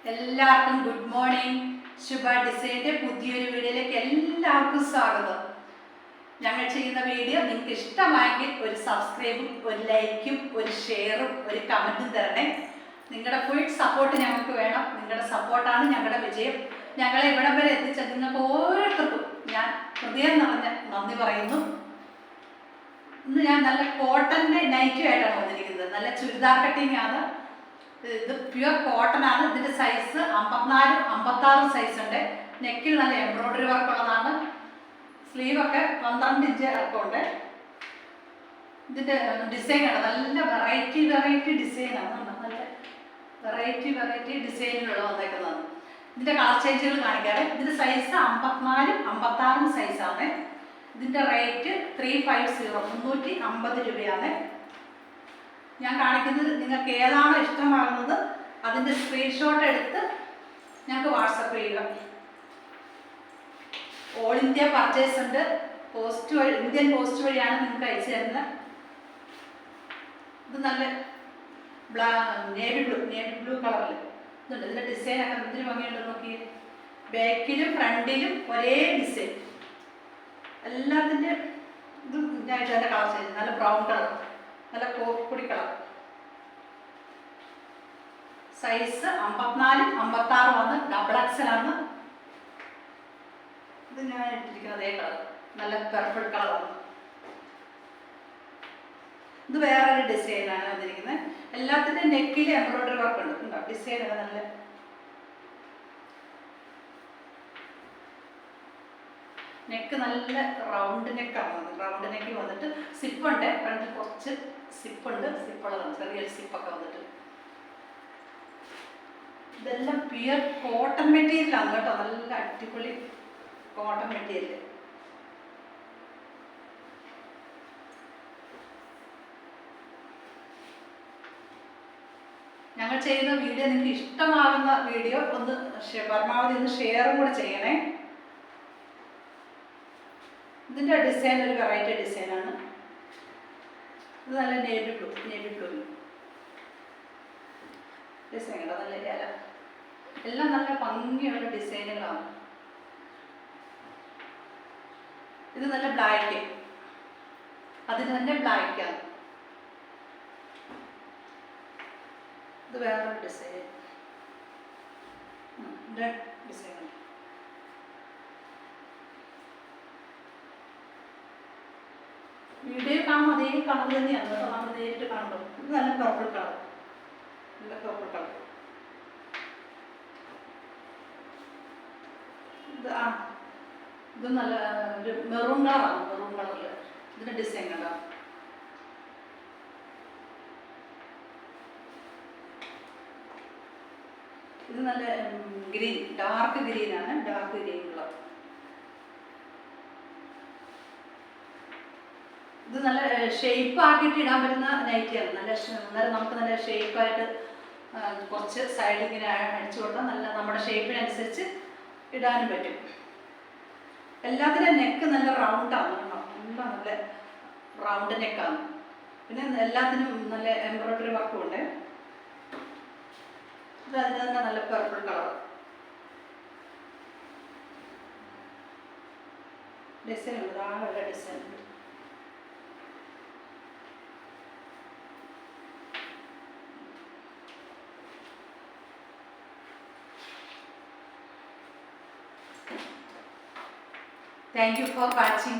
എല്ലാവർക്കും good morning. ശുഭ ഡിസൈൻ്റെ പുതിയൊരു വീഡിയോയിലേക്ക് എല്ലാവർക്കും സ്വാഗതം. ഞങ്ങൾ ചെയ്യുന്ന വീഡിയോ നിങ്ങൾക്ക് ഇഷ്ടമായെങ്കിൽ ഒരു സബ്സ്ക്രൈബും ഒരു ലൈക്കും ഒരു ഷെയറും ഒരു കമൻറ്റും തരണേ. നിങ്ങളുടെ ഫുൾ സപ്പോർട്ട് ഞങ്ങൾക്ക് വേണം. നിങ്ങളുടെ സപ്പോർട്ടാണ് ഞങ്ങളുടെ വിജയം. ഞങ്ങളെ ഇവിടം വരെ എത്തിച്ച നിങ്ങൾക്ക് ഓരോരുത്തർക്കും ഞാൻ ഹൃദയം നിറഞ്ഞ നന്ദി പറയുന്നു. ഇന്ന് ഞാൻ നല്ല കോട്ടൻ്റെ നൈറ്റുമായിട്ടാണ് വന്നിരിക്കുന്നത്. നല്ല ചുരിദാർ കട്ടിങ് ആണ്. ഇത് പ്യുവർ കോട്ടൺ ആണ്. ഇതിൻ്റെ സൈസ് 54, 56 സൈസ് ഉണ്ട്. നെക്കിൽ നല്ല എംബ്രോയ്ഡറി വർക്ക് ഉള്ളതാണ്. സ്ലീവൊക്കെ 12 ഇഞ്ച് ഇറക്കമുണ്ട്. ഇതിൻ്റെ ഡിസൈൻ ആണ് നല്ല വെറൈറ്റി ഡിസൈനാണ്. നല്ല വെറൈറ്റി ഡിസൈനുകൾ വന്നേക്കുന്നത്. ഇതിൻ്റെ കളർ ചേഞ്ചുകൾ കാണിക്കാറ്. ഇതിൻ്റെ സൈസ് 54, 56 സൈസാണ്. ഇതിൻ്റെ റേറ്റ് 350 350 രൂപയാണ്. ഞാൻ കാണിക്കുന്നത് നിങ്ങൾക്ക് ഏതാണോ ഇഷ്ടമാകുന്നത് അതിൻ്റെ സ്ക്രീൻഷോട്ട് എടുത്ത് ഞങ്ങൾക്ക് വാട്സപ്പ് ചെയ്യുക. ഓൾ ഇന്ത്യ പർച്ചേസ് ഉണ്ട്. പോസ്റ്റ് വഴി, ഇന്ത്യൻ പോസ്റ്റ് വഴിയാണ് നിങ്ങൾക്ക് അയച്ചു തരുന്നത്. ഇത് നല്ല നേവി ബ്ലൂ കളറിൽ ഇതുണ്ട്. ഇതിൻ്റെ ഡിസൈനൊക്കെ എന്തിനു ഭംഗിയുണ്ട് നോക്കി. ബാക്കിലും ഫ്രണ്ടിലും ഒരേ ഡിസൈൻ. എല്ലാത്തിൻ്റെ ഇത് ഇതായിട്ട് തന്നെ കളർ ചെയ്ത് നല്ല ബ്രൗൺ കളർ, നല്ല കോപ്പിപ്പൊടി കളർ. സൈസ് 54, 56 വന്ന് ഡബിൾ എക്സലാണ്. ഇത് ഞാൻ ഇട്ടിരിക്കുന്നത് അതേ കളർ, നല്ല പെർഫിൾ കളറാണ്. ഇത് വേറൊരു ഡിസൈനാണ് വന്നിരിക്കുന്നത്. എല്ലാത്തിൻ്റെ നെക്കിൽ എംബ്രോയ്ഡറി വർക്ക് ഉണ്ട്. ഉണ്ടോ ഡിസൈനൊക്കെ നല്ല നെക്ക്, നല്ല റൗണ്ട് നെക്കാണ്. റൗണ്ട് നെക്ക് വന്നിട്ട് സിപ്പുണ്ട്. ഫ്രണ്ടിൽ കുറച്ച് സിപ്പുണ്ട്. സിപ്പുള്ളതാണ്, ചെറിയൊരു സിപ്പൊക്കെ വന്നിട്ട്. ഇതെല്ലാം പ്യുവർ കോട്ടൺ മെറ്റീരിയലാണ് കേട്ടോ. നല്ല അടിപൊളി കോട്ടൺ മെറ്റീരിയൽ. ഞങ്ങൾ ചെയ്യുന്ന വീഡിയോ നിങ്ങൾക്ക് ഇഷ്ടമാകുന്ന വീഡിയോ ഒന്ന് പരമാവധി ഒന്ന് ഷെയറും കൂടെ ചെയ്യണേ. ഇതിൻ്റെ ഡിസൈൻ ഒരു വെറൈറ്റി ഡിസൈനാണ്. ഇത് നല്ല നേവി ബ്ലൂ ഡിസൈൻ കേട്ടോ. നല്ല ഇല എല്ലാം നല്ല ഭംഗിയുള്ള ഡിസൈനുകളാണ്. ഇത് നല്ല ബ്ലാക്ക്, അതിന് തന്നെ ബ്ലാക്കാണ്. ഇത് വേറൊരു ഡിസൈൻ, റെഡ് ഡിസൈൻ. വീഡിയോ കാണുമ്പോൾ അതേ കളർ തന്നെയാണ് കേട്ടോ. നമ്മൾ നേരിട്ട് കാണുമ്പോൾ ഇത് നല്ല പർപ്പിൾ കളർ, നല്ല പർപ്പിൾ കളർ. ഇത് നല്ല ഒരു മെറൂൺ കളറാണ്. മെറൂൺ കളറിൽ ഇതിൻ്റെ ഡിസൈൻ കണ്ടോ. ഇത് നല്ല ഗ്രീൻ, ഡാർക്ക് ഗ്രീനാണ്. Dark green colour. ഇത് നല്ല ഷേപ്പ് ആക്കിയിട്ട് ഇടാൻ പറ്റുന്ന നൈറ്റിയാണ്. നല്ല നമുക്ക് നല്ല ഷേപ്പായിട്ട് കുറച്ച് സൈഡ് ഇങ്ങനെ അടിച്ചു കൊടുത്താൽ നല്ല നമ്മുടെ ഷേപ്പിനനുസരിച്ച് ഇടാനും പറ്റും. എല്ലാത്തിൻ്റെ നെക്ക് നല്ല റൗണ്ടാണ് കേട്ടോ. നല്ല റൗണ്ട് നെക്കാണ്. പിന്നെ എല്ലാത്തിനും നല്ല എംബ്രോയ്ഡറി വർക്കും ഉണ്ട്. ഇത് അതിന് തന്നെ നല്ല പർപ്പിൾ കളർ ഡിസൈൻ ഉണ്ട്. ആളുള്ള ഡിസൈൻ ഉണ്ട്. Thank you for watching.